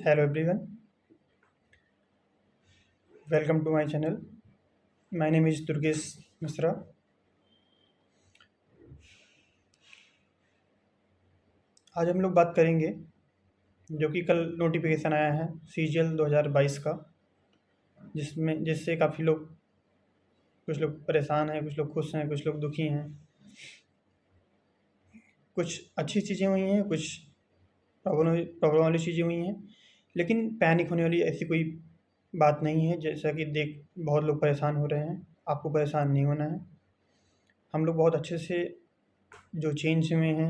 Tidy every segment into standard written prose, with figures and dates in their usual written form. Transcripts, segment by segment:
Hello everyone, welcome to my channel. My name is Durgesh Misra. आज हम लोग बात करेंगे जो कि कल नोटिफिकेशन आया है CGL 2022 का, जिससे काफ़ी लोग कुछ लोग परेशान हैं, कुछ लोग खुश हैं, कुछ लोग दुखी हैं। कुछ अच्छी चीज़ें हुई हैं, कुछ प्रॉब्लम वाली चीज़ें हुई हैं, लेकिन पैनिक होने वाली ऐसी कोई बात नहीं है। जैसा कि देख बहुत लोग परेशान हो रहे हैं, आपको परेशान नहीं होना है। हम लोग बहुत अच्छे से जो चेंज हुए हैं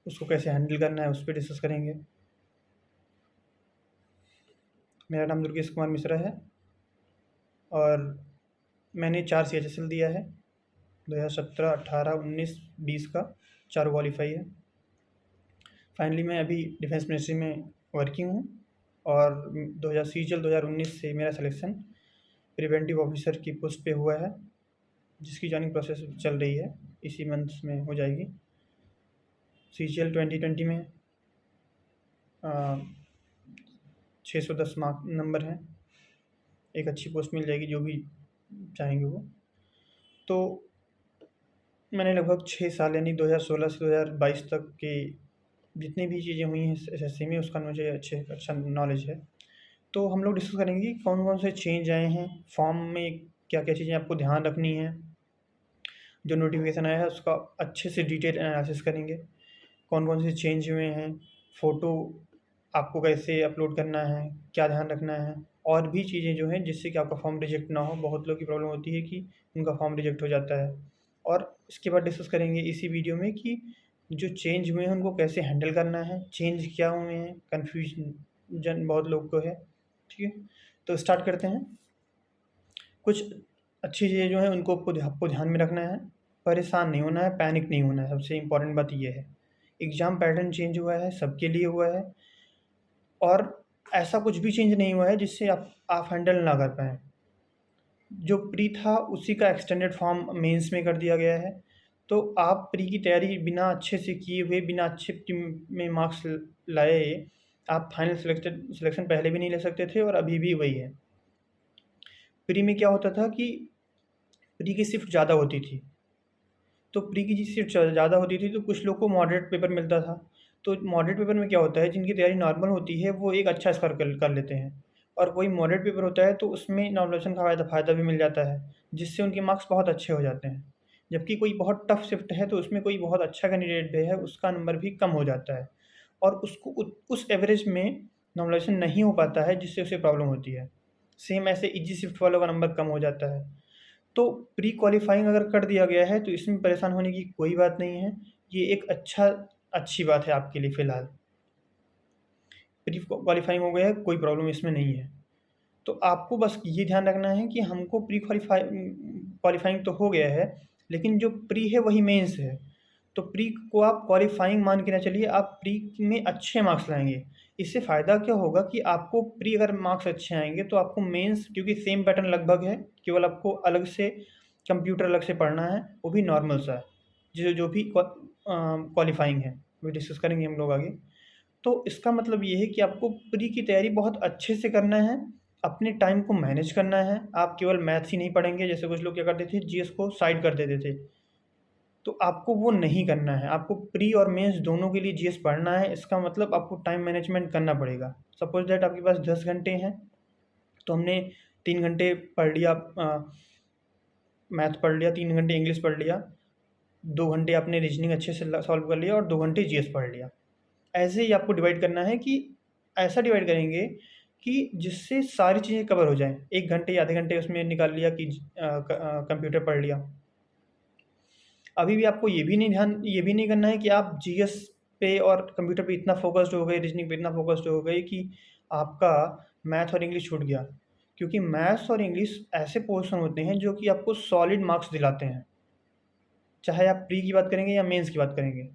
उसको कैसे हैंडल करना है उस पर डिस्कस करेंगे। मेरा नाम दुर्गेश कुमार मिश्रा है और मैंने 4 CHSL दिया है। 2017, 18, 19, 20 का 4 क्वालीफाई है। फाइनली मैं अभी डिफेंस मिनिस्ट्री में वर्किंग हूँ और 2019 से मेरा सिलेक्शन प्रिवेंटिव ऑफिसर की पोस्ट पे हुआ है, जिसकी जॉइनिंग प्रोसेस चल रही है, इसी मंथ में हो जाएगी। CGL 2020 में 610 मार्क नंबर हैं, एक अच्छी पोस्ट मिल जाएगी जो भी चाहेंगे वो। तो मैंने लगभग 6 साल यानी 2016 से 2022 तक की जितनी भी चीज़ें हुई हैं SSC में, उसका मुझे अच्छा नॉलेज है। तो हम लोग डिस्कस करेंगे कि कौन-कौन से चेंज आए हैं, फॉर्म में क्या-क्या चीज़ें आपको ध्यान रखनी है। जो नोटिफिकेशन आया है उसका अच्छे से डिटेल एनालिसिस करेंगे, कौन-कौन से चेंज हुए हैं, फ़ोटो आपको कैसे अपलोड करना है, क्या ध्यान रखना है, और भी चीज़ें जो हैं जिससे कि आपका फॉर्म रिजेक्ट ना हो। बहुत लोगों की प्रॉब्लम होती है कि उनका फॉर्म रिजेक्ट हो जाता है। और इसके बाद डिस्कस करेंगे इसी वीडियो में कि जो चेंज हुए हैं उनको कैसे हैंडल करना है, चेंज क्या हुए हैं, कन्फ्यूजन बहुत लोग को है। ठीक है, तो स्टार्ट करते हैं। कुछ अच्छी चीज़ें जो हैं उनको आपको ध्यान में रखना है, परेशान नहीं होना है, पैनिक नहीं होना है। सबसे इम्पोर्टेंट बात ये है। एग्ज़ाम पैटर्न चेंज हुआ है, सबके लिए हुआ है, और ऐसा कुछ भी चेंज नहीं हुआ है जिससे आप हैंडल ना कर पाएँ। जो प्री था उसी का एक्सटेंडेड फॉर्म मेंस में कर दिया गया है। तो आप प्री की तैयारी बिना अच्छे से किए हुए, बिना अच्छे में मार्क्स लाए, आप फाइनल सिलेक्शन पहले भी नहीं ले सकते थे और अभी भी वही है। प्री में क्या होता था कि प्री की शिफ्ट ज़्यादा होती थी, तो प्री की शिफ्ट ज़्यादा होती थी तो कुछ लोग को मॉडरेट पेपर मिलता था। तो मॉडरेट पेपर में क्या होता है, जिनकी तैयारी नॉर्मल होती है वो एक अच्छा स्कोर कर लेते हैं, और कोई मॉडरेट पेपर होता है तो उसमें नॉर्मलाइजेशन का फ़ायदा भी मिल जाता है, जिससे उनके मार्क्स बहुत अच्छे हो जाते हैं। जबकि कोई बहुत टफ शिफ्ट है तो उसमें कोई बहुत अच्छा कैंडिडेट भी है, उसका नंबर भी कम हो जाता है, और उसको उस एवरेज में नॉर्मलाइजेशन नहीं हो पाता है, जिससे उसे प्रॉब्लम होती है। सेम ऐसे ईजी शिफ्ट वालों का नंबर कम हो जाता है। तो प्री क्वालीफाइंग अगर कर दिया गया है तो इसमें परेशान होने की कोई बात नहीं है। ये एक अच्छी बात है आपके लिए फ़िलहाल। प्री क्वालीफाइंग हो गया है, कोई प्रॉब्लम इसमें नहीं है। तो आपको बस ये ध्यान रखना है कि हमको प्री क्वालीफाइंग तो हो गया है, लेकिन जो प्री है वही मेंस है। तो प्री को आप क्वालीफाइंग मान के ना चलिए, आप प्री में अच्छे मार्क्स लाएँगे। इससे फ़ायदा क्या होगा कि आपको प्री अगर मार्क्स अच्छे आएँगे तो आपको मेंस, क्योंकि सेम पैटर्न लगभग है, केवल आपको अलग से कंप्यूटर अलग से पढ़ना है, वो भी नॉर्मल सा है। जो भी क्वालीफाइंग है, वो डिस्कस करेंगे हम लोग आगे। तो इसका मतलब ये है कि आपको प्री की तैयारी बहुत अच्छे से करना है, अपने टाइम को मैनेज करना है। आप केवल मैथ्स ही नहीं पढ़ेंगे, जैसे कुछ लोग क्या करते थे, जीएस को साइड कर देते थे। तो आपको वो नहीं करना है, आपको प्री और मेंस दोनों के लिए जीएस पढ़ना है। इसका मतलब आपको टाइम मैनेजमेंट करना पड़ेगा। सपोज़ दैट आपके पास 10 घंटे हैं, तो हमने 3 घंटे पढ़ लिया मैथ पढ़ लिया, 3 घंटे इंग्लिश पढ़ लिया, 2 घंटे आपने रीजनिंग अच्छे से ल सॉल्व कर लिया और 2 घंटे जीएस पढ़ लिया। ऐसे ही आपको डिवाइड करना है कि ऐसा डिवाइड करेंगे कि जिससे सारी चीज़ें कवर हो जाएँ। 1 घंटे या आधे घंटे उसमें निकाल लिया कि कंप्यूटर पढ़ लिया। अभी भी आपको ये भी नहीं करना है कि आप जीएस पे और कंप्यूटर पे इतना फ़ोकस्ड हो गए, रीजनिंग पे इतना फ़ोकस्ड हो गए कि आपका मैथ और इंग्लिश छूट गया। क्योंकि मैथ्स और इंग्लिश ऐसे पोर्शन होते हैं जो कि आपको सॉलिड मार्क्स दिलाते हैं। चाहे आप प्री की बात करेंगे या मेंस की बात करेंगे,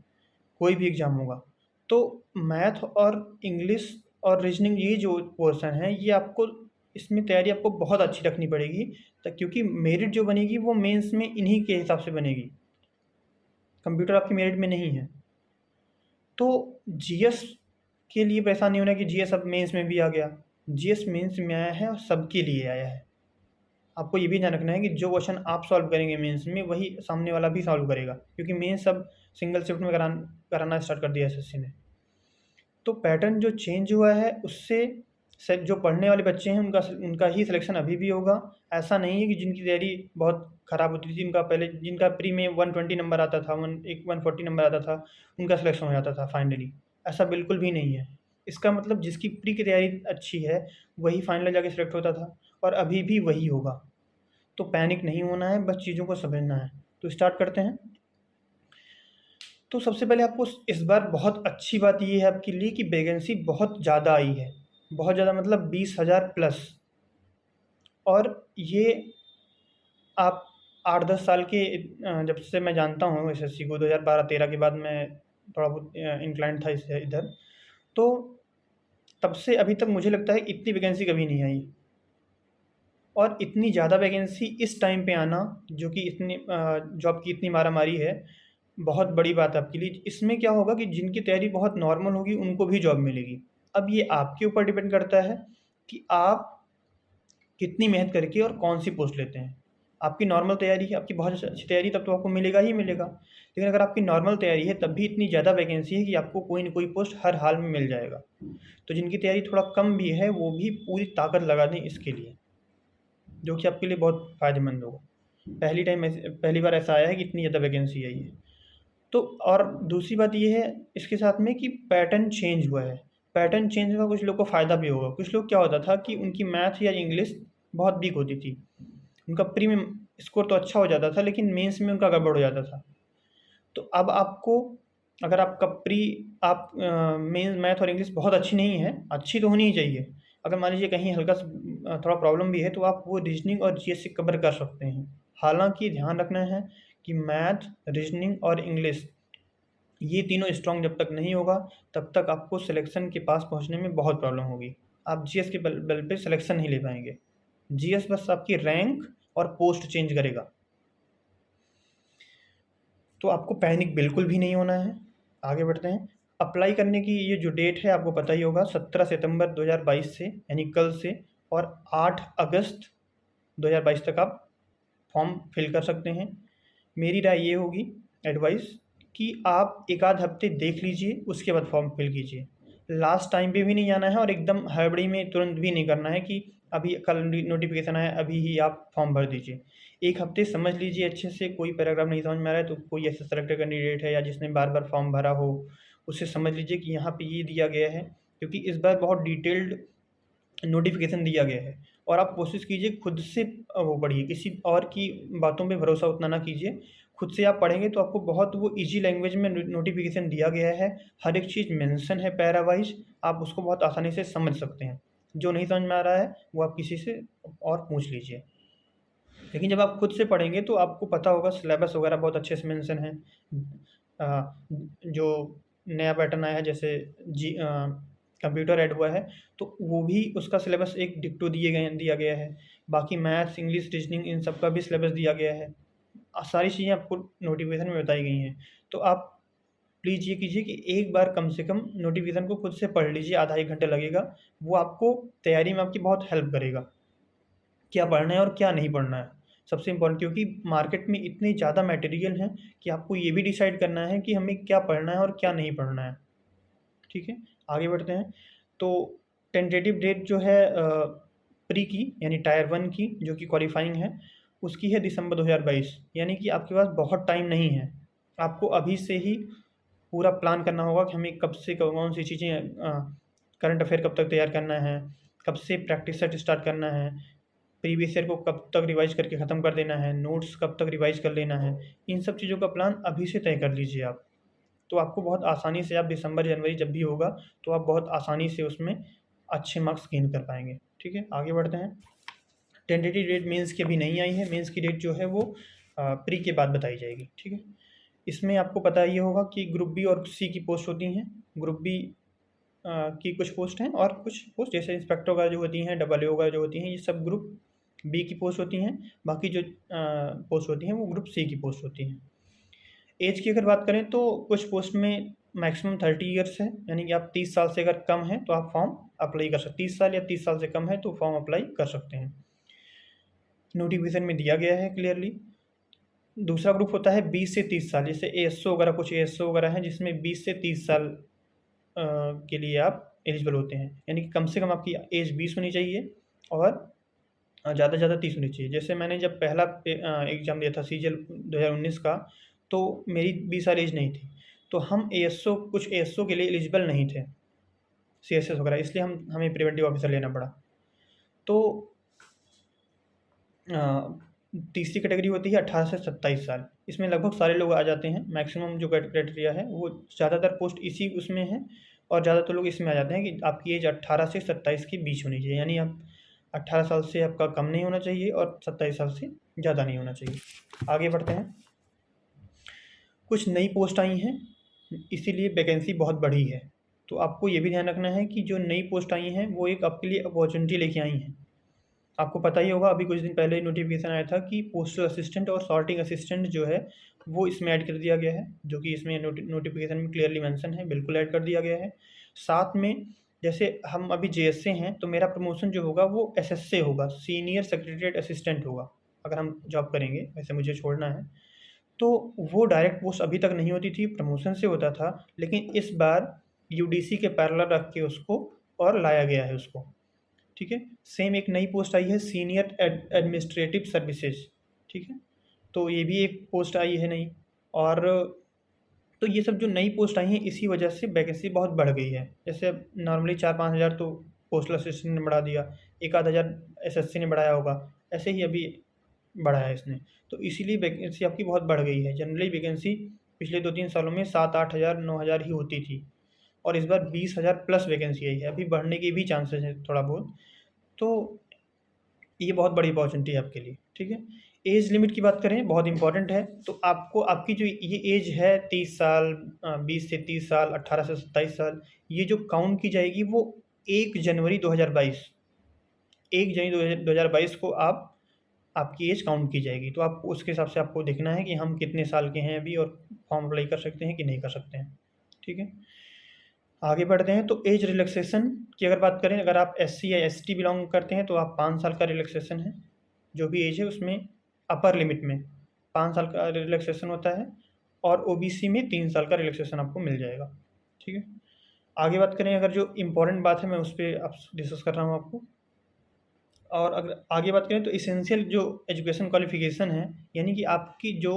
कोई भी एग्ज़ाम होगा। तो मैथ और इंग्लिश और रीजनिंग, ये जो पोर्शन है, ये आपको इसमें तैयारी आपको बहुत अच्छी रखनी पड़ेगी, त क्योंकि मेरिट जो बनेगी वो मेंस में इन्हीं के हिसाब से बनेगी। कंप्यूटर आपकी मेरिट में नहीं है। तो जीएस के लिए परेशान नहीं होना कि जीएस अब मेंस में भी आ गया। जीएस मेंस में आया है और सबके लिए आया है। आपको ये भी ध्यान रखना है कि जो क्वेश्चन आप सॉल्व करेंगे मेंस में वही सामने वाला भी सॉल्व करेगा, क्योंकि मेंस अब सिंगल शिफ्ट में कराना स्टार्ट कर दिया एसएससी ने। तो पैटर्न जो चेंज हुआ है उससे जो पढ़ने वाले बच्चे हैं उनका ही सिलेक्शन अभी भी होगा। ऐसा नहीं है कि जिनकी तैयारी बहुत ख़राब होती थी, जिनका प्री में 120 नंबर आता था, 140 नंबर आता था, उनका सिलेक्शन हो जाता था फाइनली। ऐसा बिल्कुल भी नहीं है। इसका मतलब जिसकी प्री की तैयारी अच्छी है वही फाइनल जाके सिलेक्ट होता था, और अभी भी वही होगा। तो पैनिक नहीं होना है, बस चीज़ों को समझना है। तो स्टार्ट करते हैं। तो सबसे पहले आपको इस बार बहुत अच्छी बात ये है आपके लिए कि वैकेंसी बहुत ज़्यादा आई है, बहुत ज़्यादा मतलब 20,000 प्लस। और ये आप 8-10 साल के जब से मैं जानता हूँ एसएससी को, 2012-13 के बाद मैं थोड़ा बहुत इंक्लाइंड था इससे इधर, तो तब से अभी तक मुझे लगता है इतनी वैकेंसी कभी नहीं आई। और इतनी ज़्यादा वैकेंसी इस टाइम पे आना, जो कि इतनी जॉब की इतनी मारामारी है, बहुत बड़ी बात है आपके लिए। इसमें क्या होगा कि जिनकी तैयारी बहुत नॉर्मल होगी उनको भी जॉब मिलेगी। अब ये आपके ऊपर डिपेंड करता है कि आप कितनी मेहनत करके और कौन सी पोस्ट लेते हैं। आपकी नॉर्मल तैयारी है, आपकी बहुत अच्छी तैयारी, तब तो आपको मिलेगा ही मिलेगा। लेकिन अगर आपकी नॉर्मल तैयारी है तब भी इतनी ज़्यादा वैकेंसी है कि आपको कोई ना कोई पोस्ट हर हाल में मिल जाएगा। तो जिनकी तैयारी थोड़ा कम भी है वो भी पूरी ताकत लगा दें इसके लिए, जो कि आपके लिए बहुत फ़ायदेमंद होगा। पहली बार ऐसा आया है कि इतनी ज़्यादा वैकेंसी आई है। तो और दूसरी बात ये है इसके साथ में कि पैटर्न चेंज हुआ है। पैटर्न चेंज का कुछ लोग को फ़ायदा भी होगा। कुछ लोग क्या होता था कि उनकी मैथ या इंग्लिश बहुत वीक होती थी। उनका प्री में स्कोर तो अच्छा हो जाता था लेकिन मेंस में उनका गड़बड़ हो जाता था। तो अब आपको, अगर आपका प्री आप मेन मैथ और इंग्लिश बहुत अच्छी नहीं है, अच्छी तो होनी ही चाहिए। अगर मान लीजिए कहीं हल्का सा थोड़ा प्रॉब्लम भी है तो आप वो रीजनिंग और जीएस से कवर कर सकते हैं। हालांकि ध्यान रखना है कि मैथ, रीजनिंग और इंग्लिश ये तीनों स्ट्रॉन्ग जब तक नहीं होगा तब तक आपको सिलेक्शन के पास पहुंचने में बहुत प्रॉब्लम होगी। आप जीएस के बल पे सिलेक्शन नहीं ले पाएंगे। जीएस बस आपकी रैंक और पोस्ट चेंज करेगा। तो आपको पैनिक बिल्कुल भी नहीं होना है। आगे बढ़ते हैं। अप्लाई करने की ये जो डेट है आपको पता ही होगा, 17 सितंबर 2022 से, यानी कल से, और 8 अगस्त 2022 तक आप फॉर्म फिल कर सकते हैं। मेरी राय ये होगी, एडवाइस, कि आप एक आध हफ्ते देख लीजिए उसके बाद फॉर्म फिल कीजिए। लास्ट टाइम पे भी नहीं जाना है और एकदम हड़बड़ी में तुरंत भी नहीं करना है कि अभी कल नोटिफिकेशन आया अभी ही आप फॉर्म भर दीजिए। एक हफ्ते समझ लीजिए अच्छे से, कोई पैराग्राफ नहीं समझ में आ रहा है तो कोई ऐसा सेलेक्टेड कैंडिडेट है या जिसने बार बार फॉर्म भरा हो उससे समझ लीजिए कि यहाँ पे ये दिया गया है, क्योंकि इस बार बहुत डिटेल्ड नोटिफिकेशन दिया गया है। और आप कोशिश कीजिए खुद से वो पढ़िए, किसी और की बातों पे भरोसा उतना ना कीजिए। खुद से आप पढ़ेंगे तो आपको बहुत वो ईजी लैंग्वेज में नोटिफिकेशन दिया गया है, हर एक चीज़ मेंशन है पैरा वाइज, आप उसको बहुत आसानी से समझ सकते हैं। जो नहीं समझ में आ रहा है वो आप किसी से और पूछ लीजिए। लेकिन जब आप खुद से पढ़ेंगे तो आपको पता होगा, सिलेबस वगैरह बहुत अच्छे से मेंशन है। जो नया पैटर्न आया है जैसे कंप्यूटर ऐड हुआ है तो वो भी उसका सिलेबस एक डिक्टो दिया गया है। बाकी मैथ्स, इंग्लिश, रीजनिंग इन सब का भी सिलेबस दिया गया है। सारी चीज़ें आपको नोटिफिकेशन में बताई गई हैं। तो आप प्लीज़ ये कीजिए कि एक बार कम से कम नोटिफिकेशन को खुद से पढ़ लीजिए, आधा 1 घंटा लगेगा। वो आपको तैयारी में आपकी बहुत हेल्प करेगा, क्या पढ़ना है और क्या नहीं पढ़ना है। सबसे इम्पोर्टेंट, क्योंकि मार्केट में इतनी ज़्यादा मटेरियल है कि आपको ये भी डिसाइड करना है कि हमें क्या पढ़ना है और क्या नहीं पढ़ना है। ठीक है, आगे बढ़ते हैं। तो टेंटेटिव डेट जो है प्री की यानी टायर 1 की जो कि क्वालिफाइंग है उसकी है दिसंबर 2022, यानी कि आपके पास बहुत टाइम नहीं है। आपको अभी से ही पूरा प्लान करना होगा कि हमें कब से कौन सी चीज़ें, करंट अफेयर कब तक तैयार करना है, कब से प्रैक्टिस सेट स्टार्ट करना है, प्रीवियस ईयर को कब तक रिवाइज करके ख़त्म कर देना है, नोट्स कब तक रिवाइज कर लेना है। इन सब चीज़ों का प्लान अभी से तय कर लीजिए आप। तो आपको बहुत आसानी से, आप दिसंबर जनवरी जब भी होगा तो आप बहुत आसानी से उसमें अच्छे मार्क्स गेन कर पाएंगे। ठीक है, आगे बढ़ते हैं। टेंटेटिव डेट मेंस की अभी नहीं आई है। मेंस की डेट जो है वो प्री के बाद बताई जाएगी। ठीक है, इसमें आपको पता ही होगा कि ग्रुप बी और सी की पोस्ट होती हैं। ग्रुप बी की कुछ पोस्ट हैं और कुछ पोस्ट जैसे इंस्पेक्टर वगैरह जो होती हैं, डबल ए वगैरह जो होती हैं, ये सब ग्रुप बी की पोस्ट होती हैं। बाकी जो पोस्ट होती हैं वो ग्रुप सी की पोस्ट होती हैं। एज की अगर बात करें तो कुछ पोस्ट में मैक्सिमम 30 ईयर्स है, यानी कि आप 30 साल से अगर कम है तो आप फॉर्म अप्लाई कर सकते हैं। 30 साल या 30 साल से कम है तो फॉर्म अप्लाई कर सकते हैं, नोटिफिकेशन में दिया गया है क्लियरली। दूसरा ग्रुप होता है 20 से 30 साल, जैसे एएसओ वगैरह, कुछ एएसओ वगैरह हैं जिसमें 20 से 30 साल के लिए आप एलिजिबल होते हैं, यानी कि कम से कम आपकी एज 20 होनी चाहिए और ज़्यादा से ज़्यादा 30 होनी चाहिए। जैसे मैंने जब पहला एग्ज़ाम दिया था सीजीएल 2019 का, तो मेरी 20 साल एज नहीं थी, तो हम एएसओ, कुछ एएसओ के लिए एलिजिबल नहीं थे, सीएसएस वगैरह, इसलिए हमें प्रिवेंटिव ऑफिसर लेना पड़ा। तो तीसरी कैटेगरी होती है 18 से 27 साल, इसमें लगभग सारे लोग आ जाते हैं। मैक्सिमम जो क्राइटेरिया है वो ज़्यादातर पोस्ट इसी उसमें है, और ज़्यादातर लोग इसमें आ जाते हैं कि आपकी एज 18 से 27 के बीच होनी चाहिए, यानी आप 18 साल से आपका कम नहीं होना चाहिए और 27 साल से ज़्यादा नहीं होना चाहिए। आगे बढ़ते हैं। कुछ नई पोस्ट आई हैं, इसीलिए वैकेंसी बहुत बढ़ी है, तो आपको ये भी ध्यान रखना है कि जो नई पोस्ट आई हैं वो एक आपके लिए अपॉर्चुनिटी लेके आई हैं। आपको पता ही होगा, अभी कुछ दिन पहले नोटिफिकेशन आया था कि पोस्टल असिस्टेंट और सॉर्टिंग असिस्टेंट जो है वो इसमें ऐड कर दिया गया है, जो कि इसमें नोटिफिकेशन में क्लियरली मेंशन है, बिल्कुल ऐड कर दिया गया है। साथ में जैसे हम अभी जेएस से हैं, तो मेरा प्रमोशन जो होगा वो एसएस से होगा, सीनियर सेक्रेटरीट असिस्टेंट होगा, अगर हम जॉब करेंगे, वैसे मुझे छोड़ना है। तो वो डायरेक्ट पोस्ट अभी तक नहीं होती थी, प्रमोशन से होता था, लेकिन इस बार यूडीसी के पैरेलल रख के उसको और लाया गया है उसको, ठीक है। सेम एक नई पोस्ट आई है सीनियर एडमिनिस्ट्रेटिव सर्विसेज, ठीक है, तो ये भी एक पोस्ट आई है नई। और तो ये सब जो नई पोस्ट आई हैं, इसी वजह से वैकेंसी बहुत बढ़ गई है। जैसे नॉर्मली 4-5 हज़ार तो पोस्टल असिस्टेंट ने बढ़ा दिया, 1-आध हज़ार एसएससी ने बढ़ाया होगा, ऐसे ही अभी बढ़ाया है इसने, तो इसीलिए वैकेंसी आपकी बहुत बढ़ गई है। जनरली वैकेंसी पिछले 2-3 सालों में 7-8 हज़ार 9 हज़ार ही होती थी, और इस बार 20 हज़ार प्लस वैकेंसी आई है, अभी बढ़ने के भी चांसेस हैं थोड़ा बहुत। तो ये बहुत बड़ी अपॉर्चुनिटी है आपके लिए, ठीक है। एज लिमिट की बात करें, बहुत इंपॉर्टेंट है, तो आपको आपकी जो ये एज है 30 साल, 20 से 30 साल, 18 से 27 साल, ये जो काउंट की जाएगी वो 1 जनवरी 2022, 1 जनवरी 2022 को आपकी एज काउंट की जाएगी। तो आपको उसके हिसाब से आपको देखना है कि हम कितने साल के हैं अभी, और फॉर्म अप्लाई कर सकते हैं कि नहीं कर सकते हैं, ठीक है। आगे बढ़ते हैं। तो एज रिलैक्सेशन की अगर बात करें, अगर आप एससी या एसटी बिलोंग करते हैं तो आप 5 साल का रिलैक्सेशन है, जो भी एज है उसमें अपर लिमिट में 5 साल का रिलैक्सेशन होता है, और ओबीसी में 3 साल का रिलैक्सेशन आपको मिल जाएगा, ठीक है। आगे बात करें, अगर जो इम्पोर्टेंट बात है मैं उस पर आप डिस्कस कर रहा हूँ आपको। और अगर आगे बात करें तो इसेंशियल जो एजुकेशन क्वालिफिकेशन है, यानी कि आपकी जो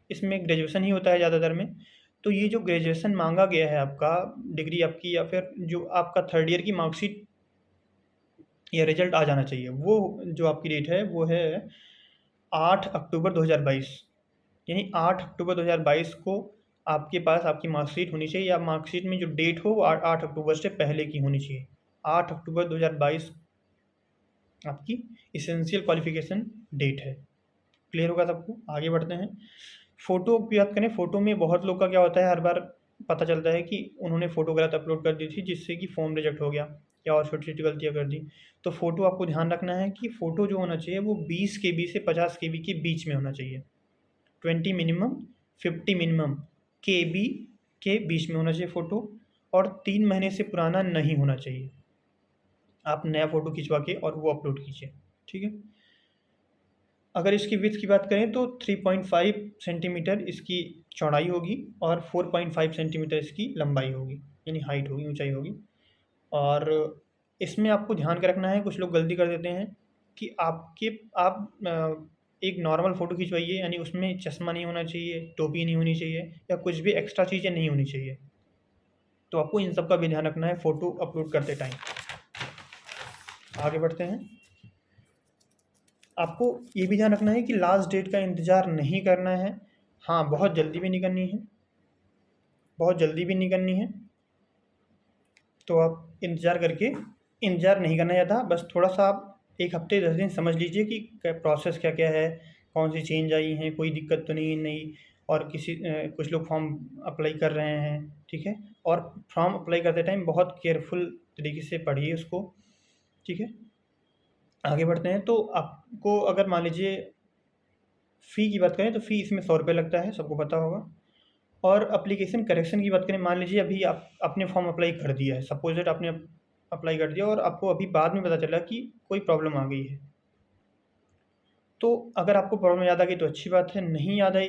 इसमें ग्रेजुएशन ही होता है ज़्यादातर में, तो ये जो ग्रेजुएशन मांगा गया है आपका, डिग्री आपकी, या फिर जो आपका थर्ड ईयर की मार्कशीट या रिजल्ट आ जाना चाहिए, वो जो आपकी डेट है वो है 8 अक्टूबर 2022, यानी 8 अक्टूबर 2022 को आपके पास आपकी मार्कशीट होनी चाहिए, या मार्कशीट में जो डेट हो वो 8 अक्टूबर से पहले की होनी चाहिए। 8 अक्टूबर 2022 आपकी इसेंशियल क्वालिफिकेशन डेट है। क्लियर होगा सबको? आगे बढ़ते हैं। फ़ोटो की बात करें, फ़ोटो में बहुत लोग का क्या होता है, हर बार पता चलता है कि उन्होंने फ़ोटो गलत अपलोड कर दी थी, जिससे कि फॉर्म रिजेक्ट हो गया, या और छोटी-छोटी गलतियाँ कर दी। तो फ़ोटो आपको ध्यान रखना है कि फ़ोटो जो होना चाहिए वो 20 केबी से 50 केबी के बीच में होना चाहिए। 20 मिनिमम, 50 मिनिमम केबी के बीच में होना चाहिए फ़ोटो, और 3 महीने से पुराना नहीं होना चाहिए। आप नया फ़ोटो खिंचवा के और वो अपलोड कीजिए, ठीक है। अगर इसकी विड्थ की बात करें तो 3.5 सेंटीमीटर इसकी चौड़ाई होगी, और 4.5 सेंटीमीटर इसकी लंबाई होगी, यानी हाइट होगी, ऊंचाई होगी। और इसमें आपको ध्यान का रखना है, कुछ लोग गलती कर देते हैं कि आप एक नॉर्मल फ़ोटो खिंचवाइए, यानी उसमें चश्मा नहीं होना चाहिए, टोपी नहीं होनी चाहिए, या कुछ भी एक्स्ट्रा चीज़ें नहीं होनी चाहिए। तो आपको इन सब का भी ध्यान रखना है फ़ोटो अपलोड करते टाइम। आगे बढ़ते हैं। आपको ये भी ध्यान रखना है कि लास्ट डेट का इंतज़ार नहीं करना है। हाँ, बहुत जल्दी भी नहीं करनी है, बहुत जल्दी भी नहीं करनी है। तो आप इंतज़ार नहीं करना ज़्यादा, बस थोड़ा-सा आप 1 हफ़्ते 10 दिन समझ लीजिए कि प्रोसेस क्या-क्या है, कौन-सी चेंज आई हैं, कोई दिक्कत तो नहीं नई, और कुछ लोग फॉर्म अप्लाई कर रहे हैं, ठीक है? और फॉर्म अप्लाई करते टाइम बहुत केयरफुल तरीके से पढ़िए उसको, ठीक है? आगे बढ़ते हैं। तो आपको अगर मान लीजिए फ़ी की बात करें, तो फ़ी इसमें 100 रुपये लगता है, सबको पता होगा। और एप्लीकेशन करेक्शन की बात करें, मान लीजिए अभी आप आपने फॉर्म अप्लाई कर दिया है, सपोज दैट आपने अप्लाई कर दिया और आपको अभी बाद में पता चला कि कोई प्रॉब्लम आ गई है। तो अगर आपको प्रॉब्लम याद आ गई तो अच्छी बात है, नहीं याद आई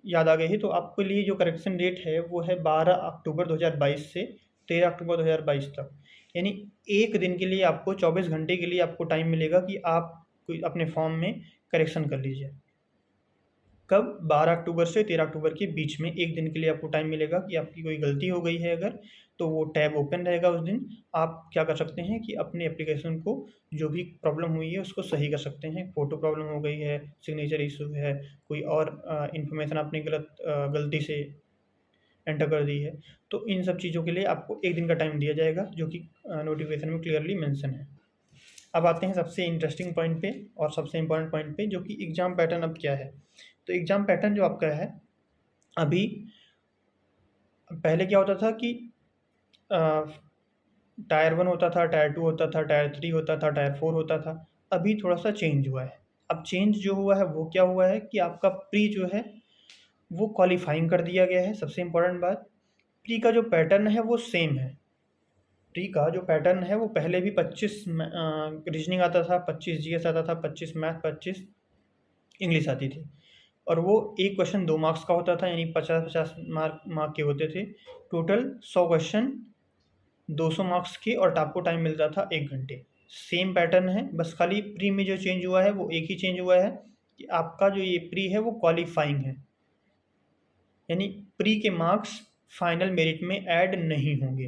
याद आ गई है तो आपके लिए जो करेक्शन डेट है वो है 12 अक्टूबर 2022 से 13 अक्टूबर 2022 तक। यानी 1 दिन के लिए आपको 24 घंटे के लिए आपको टाइम मिलेगा कि आप कोई अपने फॉर्म में करेक्शन कर लीजिए। कब? 12 अक्टूबर से 13 अक्टूबर के बीच में 1 दिन के लिए आपको टाइम मिलेगा कि आपकी कोई गलती हो गई है अगर, तो वो टैब ओपन रहेगा उस दिन। आप क्या कर सकते हैं कि अपने एप्लीकेशन को जो भी प्रॉब्लम हुई है उसको सही कर सकते हैं। फ़ोटो प्रॉब्लम हो गई है, सिग्नेचर इश्यू है, कोई और इन्फॉर्मेशन आपने गलती से एंटर कर दी है, तो इन सब चीज़ों के लिए आपको 1 दिन का टाइम दिया जाएगा, जो कि नोटिफिकेशन में क्लियरली मेंशन है। अब आते हैं सबसे इंटरेस्टिंग पॉइंट पे और सबसे इम्पोर्टेंट पॉइंट पे, जो कि एग्ज़ाम पैटर्न अब क्या है। तो एग्ज़ाम पैटर्न जो आपका है अभी, पहले क्या होता था कि टायर 1 होता था, टायर 2 होता था, टायर 3 होता था, टायर 4 होता था। अभी थोड़ा-सा चेंज हुआ है। अब चेंज जो हुआ है वो क्या हुआ है कि आपका प्री जो है वो क्वालीफाइंग कर दिया गया है। सबसे इम्पोर्टेंट बात, प्री का जो पैटर्न है वो सेम है। प्री का जो पैटर्न है वो पहले भी 25 रीजनिंग आता था, 25 जीएस आता था, 25 मैथ, 25 इंग्लिश आती थी। और वो एक क्वेश्चन 2 मार्क्स का होता था, यानी 50-50 मार्क के होते थे। टोटल 100 क्वेश्चन 200 मार्क्स के, और आपको टाइम मिलता था 1 घंटे। सेम पैटर्न है, बस खाली प्री में जो चेंज हुआ है वो एक ही चेंज हुआ है कि आपका जो ये प्री है वो क्वालीफाइंग है, यानी प्री के मार्क्स फाइनल मेरिट में ऐड नहीं होंगे।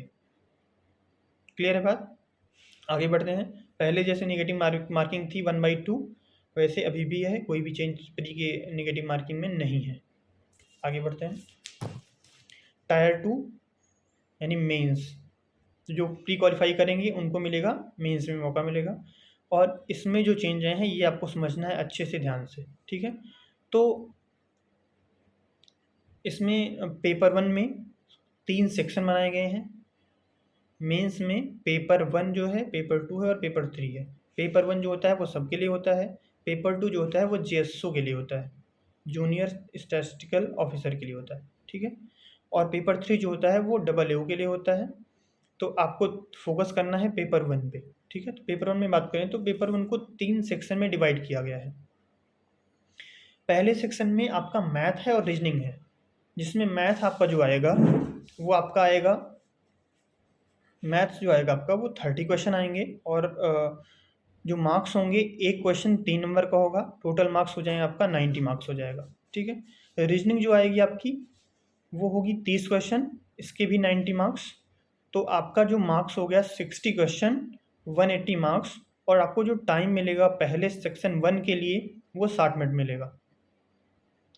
क्लियर है बात? आगे बढ़ते हैं। पहले जैसे नेगेटिव मार्किंग थी 1/2, वैसे अभी भी है, कोई भी चेंज प्री के नेगेटिव मार्किंग में नहीं है। आगे बढ़ते हैं। टायर 2 यानी मेंस, जो प्री क्वालिफाई करेंगे उनको मिलेगा, मेंस में मौका मिलेगा। और इसमें जो चेंज हैं ये आपको समझना है अच्छे से, ध्यान से, ठीक है। तो इसमें पेपर 1 में 3 सेक्शन बनाए गए हैं। मेंस में पेपर 1 जो है, पेपर 2 है और पेपर 3 है। पेपर 1 जो होता है वो सबके लिए होता है, पेपर 2 जो होता है वो जेएसओ के लिए होता है, जूनियर स्टैटिस्टिकल ऑफिसर के लिए होता है, ठीक है। और पेपर 3 जो होता है वो एएओ के लिए होता है। तो आपको फोकस करना है पेपर 1 पे, ठीक है। तो पेपर 1 में बात करें तो पेपर 1 को 3 सेक्शन में डिवाइड किया गया है। पहले सेक्शन में आपका मैथ है और रीजनिंग है, जिसमें मैथ आपका जो आएगा वो आपका आएगा, मैथ्स जो आएगा आपका वो 30 क्वेश्चन आएंगे। और जो मार्क्स होंगे, एक क्वेश्चन 3 नंबर का होगा, टोटल मार्क्स हो जाएंगे आपका 90 मार्क्स हो जाएगा, ठीक है। रीजनिंग जो आएगी आपकी वो होगी 30 क्वेश्चन, इसके भी 90 मार्क्स। तो आपका जो मार्क्स हो गया 60 क्वेश्चन, 180 मार्क्स। और आपको जो टाइम मिलेगा पहले सेक्शन 1 के लिए वो 60 मिनट मिलेगा।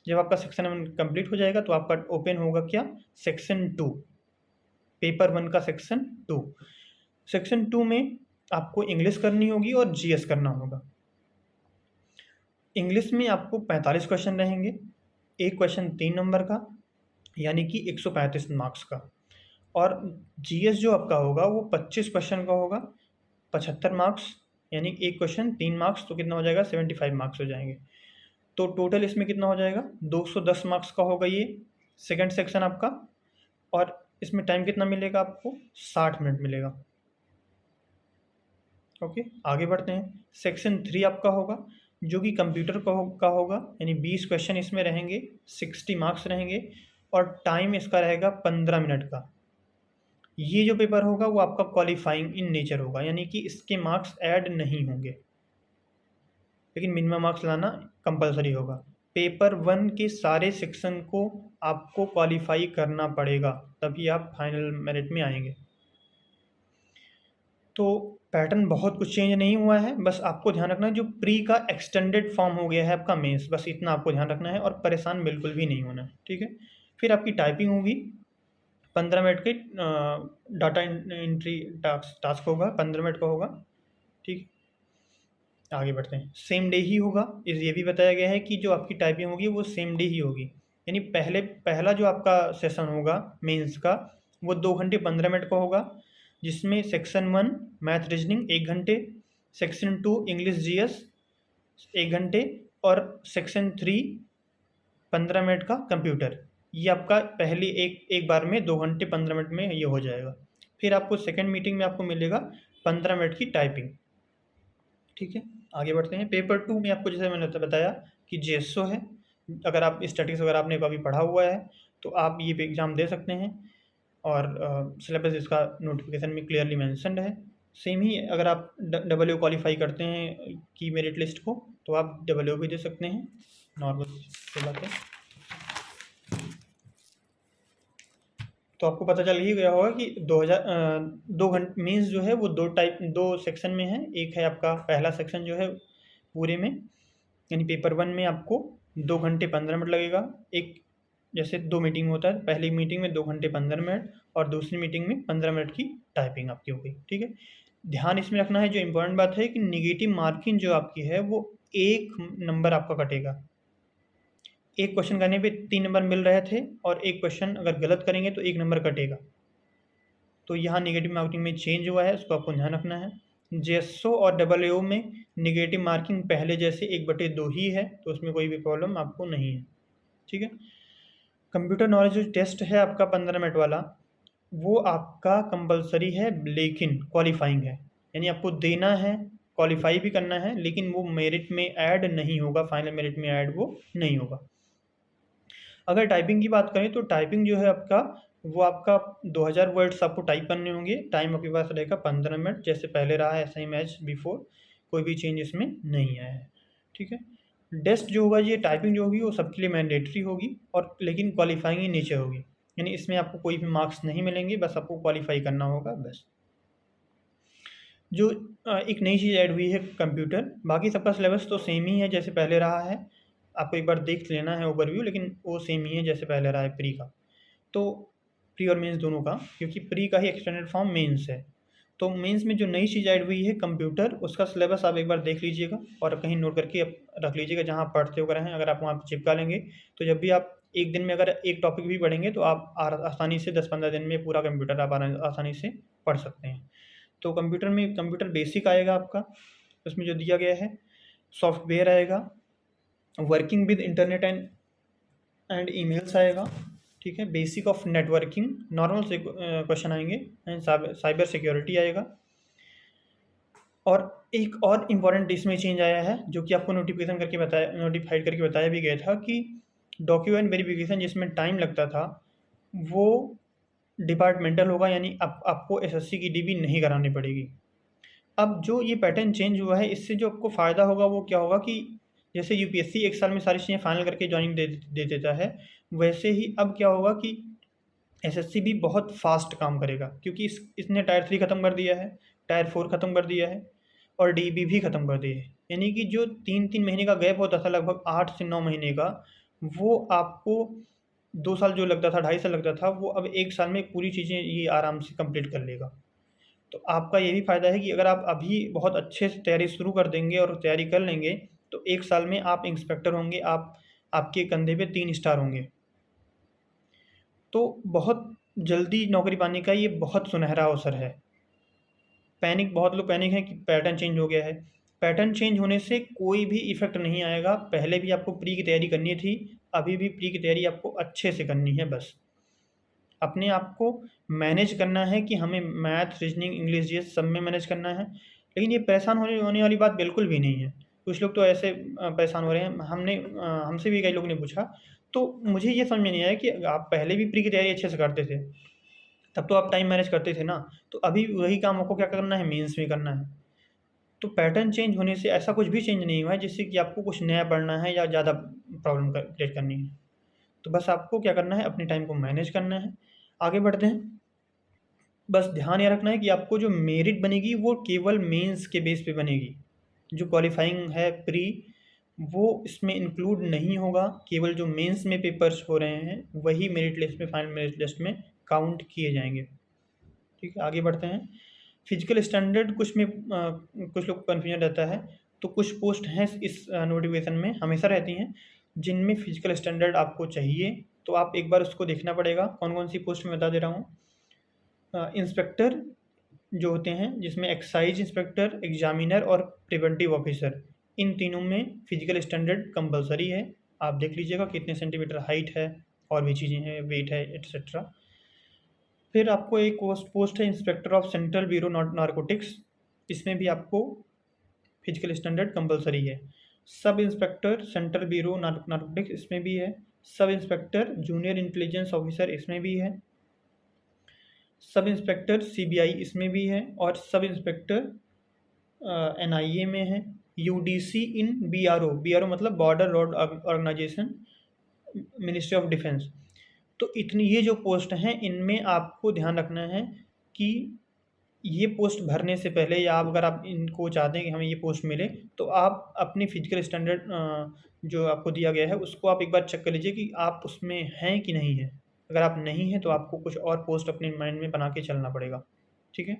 जब आपका सेक्शन 1 कंप्लीट हो जाएगा तो आपका ओपन होगा क्या, सेक्शन 2, पेपर 1 का सेक्शन 2। सेक्शन 2 में आपको इंग्लिश करनी होगी और जीएस करना होगा। इंग्लिश में आपको 45 क्वेश्चन रहेंगे, एक क्वेश्चन 3 नंबर का, यानी कि 135 मार्क्स का। और जीएस जो आपका होगा वो 25 क्वेश्चन का होगा, 75 मार्क्स, यानी एक क्वेश्चन 3 मार्क्स, तो कितना हो जाएगा, 75 मार्क्स हो जाएंगे। तो टोटल इसमें कितना हो जाएगा, 210 मार्क्स का होगा ये सेकंड सेक्शन आपका। और इसमें टाइम कितना मिलेगा आपको, 60 मिनट मिलेगा। ओके, आगे बढ़ते हैं। सेक्शन 3 आपका होगा, जो कि कंप्यूटर का होगा, यानी 20 क्वेश्चन इसमें रहेंगे, 60 मार्क्स रहेंगे, और टाइम इसका रहेगा 15 मिनट का। ये जो पेपर होगा वो आपका क्वालिफाइंग इन नेचर होगा, यानी कि इसके मार्क्स ऐड नहीं होंगे, लेकिन मिनिमम मार्क्स लाना कंपलसरी होगा। पेपर 1 के सारे सेक्शन को आपको क्वालिफाई करना पड़ेगा, तभी आप फाइनल मेरिट में आएंगे। तो पैटर्न बहुत कुछ चेंज नहीं हुआ है, बस आपको ध्यान रखना है जो प्री का एक्सटेंडेड फॉर्म हो गया है आपका मेंस, बस इतना आपको ध्यान रखना है और परेशान बिल्कुल भी नहीं होना है, ठीक है। फिर आपकी टाइपिंग होगी 15 मिनट के, डाटा एंट्री टास्क होगा, 15 मिनट का होगा, ठीक। आगे बढ़ते हैं। सेम डे ही होगा, ये भी बताया गया है कि जो आपकी टाइपिंग होगी वो सेम डे ही होगी, यानी पहला जो आपका सेशन होगा मेंस का वो 2 घंटे 15 मिनट का होगा, जिसमें सेक्शन 1 मैथ रीजनिंग 1 घंटे, सेक्शन 2 इंग्लिश जीएस 1 घंटे, और सेक्शन 3 15 मिनट का कंप्यूटर। ये आपका पहले एक बार में 2 घंटे 15 मिनट में ये हो जाएगा। फिर आपको सेकंड मीटिंग में आपको मिलेगा 15 मिनट की टाइपिंग। ठीक है, आगे बढ़ते हैं। पेपर 2 में आपको जैसे मैंने बताया कि जेएसओ है। अगर आप स्टैटिस्टिक्स अगर आपने कभी पढ़ा हुआ है तो आप ये एग्ज़ाम दे सकते हैं, और सिलेबस इसका नोटिफिकेशन में क्लियरली मेंशन्ड है। सेम ही अगर आप डब्ल्यू क्वालिफाई करते हैं की मेरिट लिस्ट को, तो आप डब्ल्यू भी दे सकते हैं, नॉर्मल सी बात है। तो आपको पता चल ही गया होगा कि 2 घंटे मीन्स जो है वो दो सेक्शन में है। एक है आपका पहला सेक्शन जो है पूरे में, यानी पेपर 1 में आपको 2 घंटे 15 मिनट लगेगा। एक जैसे 2 मीटिंग होता है, पहली मीटिंग में 2 घंटे 15 मिनट और दूसरी मीटिंग में 15 मिनट की टाइपिंग आपकी हो गई। ठीक है, ध्यान इसमें रखना है, जो इम्पोर्टेंट बात है कि निगेटिव मार्किंग जो आपकी है वो 1 नंबर आपका कटेगा। एक क्वेश्चन करने पे 3 नंबर मिल रहे थे और एक क्वेश्चन अगर गलत करेंगे तो 1 नंबर कटेगा। तो यहाँ नेगेटिव मार्किंग में चेंज हुआ है, उसको आपको ध्यान रखना है। जेएसओ और डबलएओ में नेगेटिव मार्किंग पहले जैसे 1/2 ही है, तो उसमें कोई भी प्रॉब्लम आपको नहीं है। ठीक है, कंप्यूटर नॉलेज जो टेस्ट है आपका 15 मिनट वाला, वो आपका कंपलसरी है लेकिन क्वालिफाइंग है, यानी आपको देना है, क्वालिफाई भी करना है, लेकिन वो मेरिट में ऐड नहीं होगा, फाइनल मेरिट में ऐड वो नहीं होगा। अगर टाइपिंग की बात करें तो टाइपिंग जो है आपका, वो आपका 2000 वर्ड्स आपको टाइप करने होंगे। टाइम आपके पास रहेगा 15 मिनट, जैसे पहले रहा है सेम एज बिफोर, कोई भी चेंज इसमें नहीं आया है। ठीक है, टेस्ट जो होगा, ये टाइपिंग जो होगी वो सबके लिए मैंडेटरी होगी, और लेकिन क्वालिफाइंग ही नीचे होगी, यानी इसमें आपको कोई भी मार्क्स नहीं मिलेंगे, बस आपको क्वालिफाई करना होगा बस। जो एक नई चीज़ ऐड हुई है कंप्यूटर, बाकी सबका सिलेबस तो सेम ही है जैसे पहले रहा है, आपको एक बार देख लेना है ओवरव्यू, लेकिन वो सेम ही है जैसे पहले रहा है प्री का। तो प्री और मेंस दोनों का, क्योंकि प्री का ही एक्सटेंडेड फॉर्म मेंस है। तो मेंस में जो नई चीज़ ऐड हुई है कंप्यूटर, उसका सिलेबस आप एक बार देख लीजिएगा और कहीं नोट करके रख लीजिएगा, जहाँ आप पढ़ते वगैरह हैं। अगर आप वहाँ पे चिपका लेंगे तो जब भी आप एक दिन में अगर एक टॉपिक भी पढ़ेंगे तो आप आसानी से 10-15 दिन में पूरा कंप्यूटर आप आसानी से पढ़ सकते हैं। तो कंप्यूटर में कंप्यूटर बेसिक आएगा आपका, उसमें जो दिया गया है सॉफ्टवेयर आएगा, working with internet and emails आएगा। ठीक है, बेसिक ऑफ नेटवर्किंग नॉर्मल से क्वेश्चन आएंगे, एंड साइबर सिक्योरिटी आएगा। और एक और इम्पॉर्टेंट इसमें चेंज आया है, जो कि आपको नोटिफाइड करके बताया भी गया था, कि डॉक्यूमेंट वेरिफिकेशन जिसमें टाइम लगता था वो डिपार्टमेंटल होगा, यानी आपको एसएससी की डीबी नहीं करानी पड़ेगी। अब जो ये पैटर्न चेंज हुआ है, इससे जो आपको फ़ायदा होगा वो क्या होगा कि जैसे यूपीएससी 1 साल में सारी चीज़ें फाइनल करके जॉइनिंग दे देता है, वैसे ही अब क्या होगा कि एसएससी भी बहुत फास्ट काम करेगा, क्योंकि इसने टायर 3 ख़त्म कर दिया है, टायर 4 ख़त्म कर दिया है, और डीबी भी ख़त्म कर दिया है। यानी कि जो 3-3 महीने का गैप होता था, लगभग 8 से 9 महीने का, वो आपको 2 साल जो लगता था, 2.5 साल लगता था, वो अब 1 साल में पूरी चीज़ें ये आराम से कंप्लीट कर लेगा। तो आपका ये भी फ़ायदा है कि अगर आप अभी बहुत अच्छे से तैयारी शुरू कर देंगे और तैयारी कर लेंगे, तो 1 साल में आप इंस्पेक्टर होंगे, आपके कंधे पे 3 स्टार होंगे। तो बहुत जल्दी नौकरी पाने का ये बहुत सुनहरा अवसर है। बहुत लोग पैनिक हैं कि पैटर्न चेंज हो गया है। पैटर्न चेंज होने से कोई भी इफ़ेक्ट नहीं आएगा। पहले भी आपको प्री की तैयारी करनी थी, अभी भी प्री की तैयारी आपको अच्छे से करनी है बस। अपने आप को मैनेज करना है कि हमें मैथ, रीजनिंग, इंग्लिश ये सब में मैनेज करना है। लेकिन ये परेशान होने वाली बात बिल्कुल भी नहीं है। कुछ लोग तो ऐसे परेशान हो रहे हैं, हमसे भी कई लोगों ने पूछा, तो मुझे ये समझ में नहीं आया कि आप पहले भी प्री की तैयारी अच्छे से करते थे, तब तो आप टाइम मैनेज करते थे ना, तो अभी वही काम आपको क्या करना है, मेंस में करना है। तो पैटर्न चेंज होने से ऐसा कुछ भी चेंज नहीं हुआ है जिससे कि आपको कुछ नया पढ़ना है या ज़्यादा प्रॉब्लम क्रिएट करनी है। तो बस आपको क्या करना है, अपने टाइम को मैनेज करना है। आगे बढ़ते हैं। बस ध्यान ये रखना है कि आपको जो मेरिट बनेगी वो केवल मेंस के बेस पे बनेगी। जो क्वालिफाइंग है प्री, वो इसमें इंक्लूड नहीं होगा। केवल जो मेंस में पेपर्स हो रहे हैं वही मेरिट लिस्ट में, फाइनल मेरिट लिस्ट में काउंट किए जाएंगे। ठीक है, आगे बढ़ते हैं। फिजिकल स्टैंडर्ड कुछ लोग को कन्फ्यूजन रहता है। तो कुछ पोस्ट हैं इस नोटिफिकेशन में, हमेशा रहती हैं, जिनमें फिजिकल स्टैंडर्ड आपको चाहिए, तो आप एक बार उसको देखना पड़ेगा। कौन कौन सी पोस्ट में बता दे रहा हूँ। इंस्पेक्टर जो होते हैं, जिसमें एक्साइज इंस्पेक्टर, एग्जामिनर और प्रिवेंटिव ऑफिसर, इन तीनों में फिजिकल स्टैंडर्ड कंपलसरी है। आप देख लीजिएगा कितने सेंटीमीटर हाइट है, और भी चीज़ें हैं, वेट है एटसेट्रा। फिर आपको एक पोस्ट है inspector of central bureau narcotics, इसमें भी आपको फिजिकल स्टैंडर्ड कंपलसरी है। Sub inspector central bureau narcotics इसमें भी है। Sub inspector junior intelligence officer इसमें भी है। सब इंस्पेक्टर सीबीआई इसमें भी है। और सब इंस्पेक्टर एनआईए में है। यूडीसी इन बीआरओ, बीआरओ मतलब border road organisation, ministry of defence. तो इतनी ये जो पोस्ट हैं इनमें आपको ध्यान रखना है कि ये पोस्ट भरने से पहले या आप अगर आप इनको चाहते हैं कि हमें ये पोस्ट मिले, तो आप अपनी फिजिकल स्टैंडर्ड जो आपको दिया गया है उसको आप एक बार चेक कर लीजिए कि आप उसमें हैं कि नहीं है। अगर आप नहीं हैं तो आपको कुछ और पोस्ट अपने माइंड में बना के चलना पड़ेगा। ठीक है,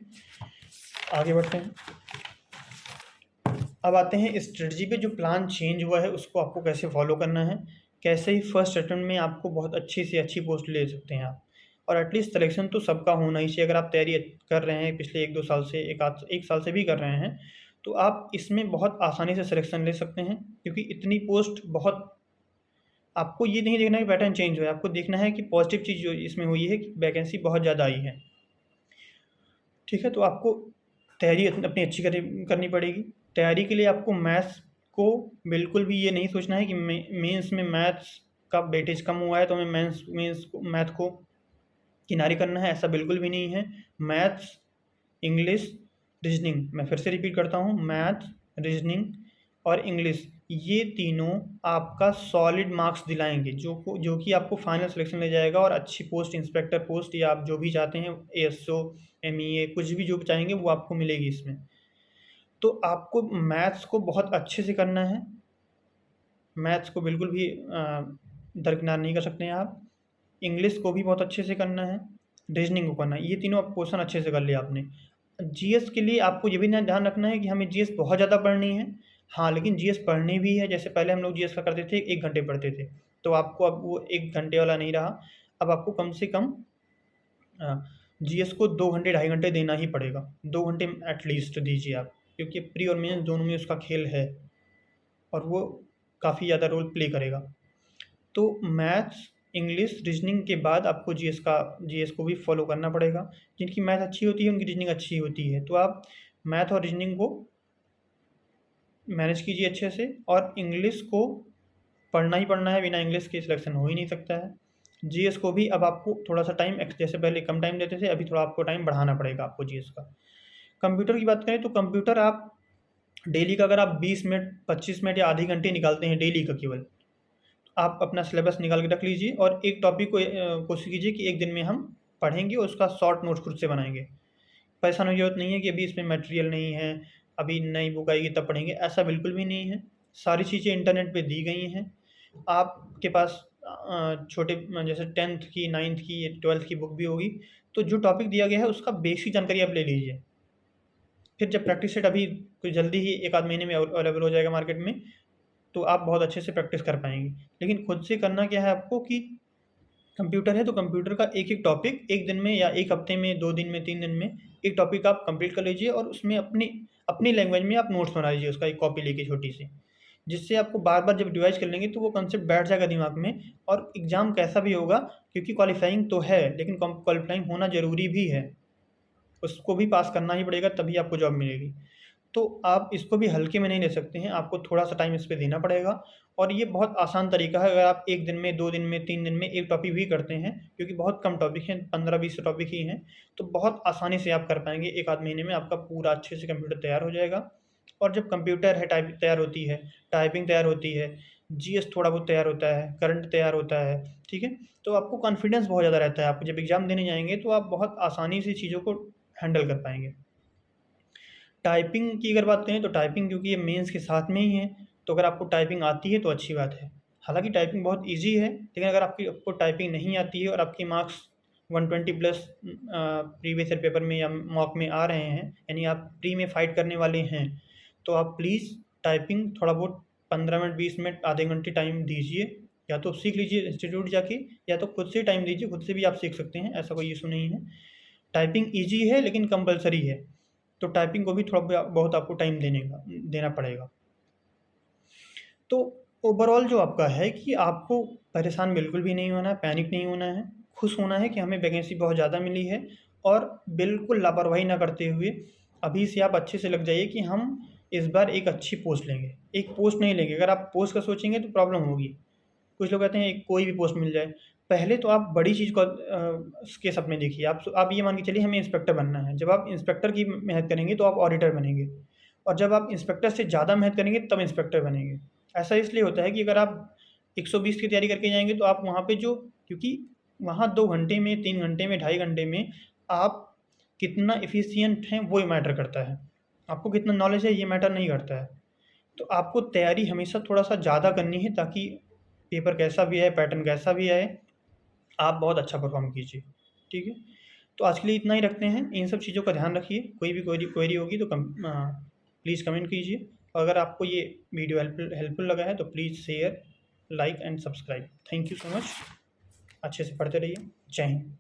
आगे बढ़ते हैं। अब आते हैं स्ट्रेटजी पे। जो प्लान चेंज हुआ है उसको आपको कैसे फॉलो करना है, कैसे ही फर्स्ट अटेम्प्ट में आपको बहुत अच्छी से अच्छी पोस्ट ले सकते हैं आप। और एटलीस्ट सिलेक्शन तो सबका होना ही चाहिए। अगर आप तैयारी कर रहे हैं पिछले 1-2 साल से, एक साल से भी कर रहे हैं, तो आप इसमें बहुत आसानी से सिलेक्शन ले सकते हैं, क्योंकि इतनी पोस्ट बहुत, आपको ये नहीं देखना है कि पैटर्न चेंज हुआ है, आपको देखना है कि पॉजिटिव चीज़ जो इसमें हुई है कि वैकेंसी बहुत ज़्यादा आई है। ठीक है, तो आपको तैयारी अपनी अच्छी करनी पड़ेगी। तैयारी के लिए आपको मैथ्स को बिल्कुल भी ये नहीं सोचना है कि मेंस में मैथ्स का वेटेज कम हुआ है तो हमें मैथ को किनारे करना है, ऐसा बिल्कुल भी नहीं है। मैथ्स, इंग्लिश, रीजनिंग, मैं फिर से रिपीट करता हूँ, मैथ, रीजनिंग और इंग्लिश, ये तीनों आपका सॉलिड मार्क्स दिलाएंगे, जो कि आपको फाइनल सिलेक्शन ले जाएगा और अच्छी पोस्ट, इंस्पेक्टर पोस्ट या आप जो भी चाहते हैं, एएसओ, एमईए, कुछ भी जो चाहेंगे वो आपको मिलेगी इसमें। तो आपको मैथ्स को बहुत अच्छे से करना है, मैथ्स को बिल्कुल भी दरकिनार नहीं कर सकते हैं आप। इंग्लिश को भी बहुत अच्छे से करना है, रीजनिंग को करना है, ये तीनों पोर्शन अच्छे से कर लिया आपने। जीएस के लिए आपको ये भी ध्यान रखना है कि हमें जीएस बहुत ज़्यादा पढ़नी है। हाँ, लेकिन जीएस पढ़नी भी है। जैसे पहले हम लोग जीएस का करते थे 1 घंटे पढ़ते थे, तो आपको अब वो 1 घंटे वाला नहीं रहा। अब आपको कम से कम जीएस को 2 घंटे 2.5 घंटे देना ही पड़ेगा। 2 घंटे एटलीस्ट दीजिए आप, क्योंकि प्री और मेंस दोनों में उसका खेल है और वो काफ़ी ज़्यादा रोल प्ले करेगा। तो मैथ्स, इंग्लिश, रीजनिंग के बाद आपको जीएस को भी फॉलो करना पड़ेगा। जिनकी मैथ अच्छी होती है उनकी रीजनिंग अच्छी होती है, तो आप मैथ और रीजनिंग को मैनेज कीजिए अच्छे से। और इंग्लिश को पढ़ना ही पढ़ना है, बिना इंग्लिश के सिलेक्शन हो ही नहीं सकता है। जीएस को भी अब आपको थोड़ा सा टाइम, जैसे पहले कम टाइम देते थे, अभी थोड़ा आपको टाइम बढ़ाना पड़ेगा आपको जीएस का। कंप्यूटर की बात करें तो कंप्यूटर आप डेली का अगर आप 20 मिनट, 25 मिनट या आधे घंटे निकालते हैं डेली का केवल, आप अपना सिलेबस निकाल के रख लीजिए और एक टॉपिक को कोशिश कीजिए कि एक दिन में हम पढ़ेंगे और उसका शॉर्ट नोट्स खुद से बनाएंगे। परेशान होने की ज़रूरत नहीं है कि अभी इसमें मटेरियल नहीं है, अभी नई बुक आएगी तब पढ़ेंगे, ऐसा बिल्कुल भी नहीं है। सारी चीज़ें इंटरनेट पे दी गई हैं। आपके पास छोटे जैसे 10th की, 9th की, 12th की बुक भी होगी, तो जो टॉपिक दिया गया है उसका बेसिक जानकारी आप ले लीजिए। फिर जब प्रैक्टिस सेट अभी कुछ जल्दी ही 1 आध महीने में अवेलेबल हो जाएगा मार्केट में, तो आप बहुत अच्छे से प्रैक्टिस कर पाएंगे। लेकिन खुद से करना क्या है आपको कि कंप्यूटर है तो कंप्यूटर का एक-एक टॉपिक 1 दिन में या 1 हफ्ते में, 2 दिन में, 3 दिन में एक टॉपिक आप कंप्लीट कर लीजिए और उसमें अपनी लैंग्वेज में आप नोट्स बना लीजिए उसका एक कॉपी लेके छोटी-सी। जिससे आपको बार-बार जब रिवाइज़ कर लेंगे तो वो कॉन्सेप्ट बैठ जाएगा दिमाग में। और एग्ज़ाम कैसा भी होगा, क्योंकि क्वालीफाइंग तो है लेकिन क्वालीफाइंग होना ज़रूरी भी है। उसको भी पास करना ही पड़ेगा तभी आपको जॉब मिलेगी। तो आप इसको भी हल्के में नहीं ले सकते हैं, आपको थोड़ा-सा टाइम इस पे देना पड़ेगा। और ये बहुत आसान तरीका है, अगर आप 1 दिन में, 2 दिन में, 3 दिन में एक टॉपिक भी करते हैं, क्योंकि बहुत कम टॉपिक हैं, 15-20 टॉपिक ही हैं, तो बहुत आसानी से आप कर पाएँगे। 1 आध महीने में आपका पूरा अच्छे से कंप्यूटर तैयार हो जाएगा। और जब कंप्यूटर है, टाइपिंग तैयार होती है, टाइपिंग तैयार होती है, जीएस थोड़ा बहुत तैयार होता है, करंट तैयार होता है, ठीक है? तो आपको कॉन्फिडेंस बहुत ज़्यादा रहता है, आप जब एग्ज़ाम देने जाएँगे तो आप बहुत आसानी से चीज़ों को हैंडल कर पाएँगे। टाइपिंग की अगर बात करें तो टाइपिंग, क्योंकि ये मेंस के साथ में ही है, तो अगर आपको टाइपिंग आती है तो अच्छी बात है। हालाँकि टाइपिंग बहुत ईज़ी है, लेकिन अगर आपको टाइपिंग नहीं आती है और आपके marks 120 plus previous year paper में या मॉक में आ रहे हैं, यानी आप प्री में फाइट करने वाले हैं, तो आप प्लीज़ टाइपिंग थोड़ा बहुत 15 मिनट, 20 मिनट, आधे घंटे टाइम दीजिए। या तो सीख लीजिए इंस्टीट्यूट जाके, या तो खुद से टाइम दीजिए, खुद से भी आप सीख सकते हैं, ऐसा कोई इश्यू नहीं है। टाइपिंग ईज़ी है लेकिन कंपल्सरी है, तो टाइपिंग को भी थोड़ा बहुत आपको टाइम देना पड़ेगा। तो ओवरऑल जो आपका है कि आपको परेशान बिल्कुल भी नहीं होना है, पैनिक नहीं होना है, खुश होना है कि हमें वैकेंसी बहुत ज़्यादा मिली है और बिल्कुल लापरवाही ना करते हुए अभी से आप अच्छे से लग जाइए कि हम इस बार एक अच्छी पोस्ट लेंगे। एक पोस्ट नहीं लेंगे, अगर आप पोस्ट का सोचेंगे तो प्रॉब्लम होगी। कुछ लोग कहते हैं कोई भी पोस्ट मिल जाए, पहले तो आप बड़ी चीज़ को के सपने देखिए। आप ये मान के चलिए हमें इंस्पेक्टर बनना है, जब आप इंस्पेक्टर की मेहनत करेंगे तो आप ऑडिटर बनेंगे और जब आप इंस्पेक्टर से ज़्यादा मेहनत करेंगे तब इंस्पेक्टर बनेंगे। ऐसा इसलिए होता है कि अगर आप 120 की तैयारी करके जाएँगे तो आप वहाँ पे जो क्योंकि वहाँ 2 घंटे में, 3 घंटे में, ढाई घंटे में आप कितना एफिशिएंट हैं वो मैटर करता है। आपको कितना नॉलेज है ये मैटर नहीं करता है। तो आपको तैयारी हमेशा थोड़ा-सा ज़्यादा करनी है ताकि पेपर कैसा भी आए, पैटर्न कैसा भी आए, आप बहुत अच्छा परफ़ॉर्म कीजिए। ठीक है? तो आज के लिए इतना ही रखते हैं। इन सब चीज़ों का ध्यान रखिए। कोई भी क्वेरी होगी तो प्लीज़ कमेंट कीजिए। और अगर आपको ये वीडियो हेल्पफुल लगा है तो please share, like and subscribe. Thank you so much. अच्छे से पढ़ते रहिए। जय हिंद।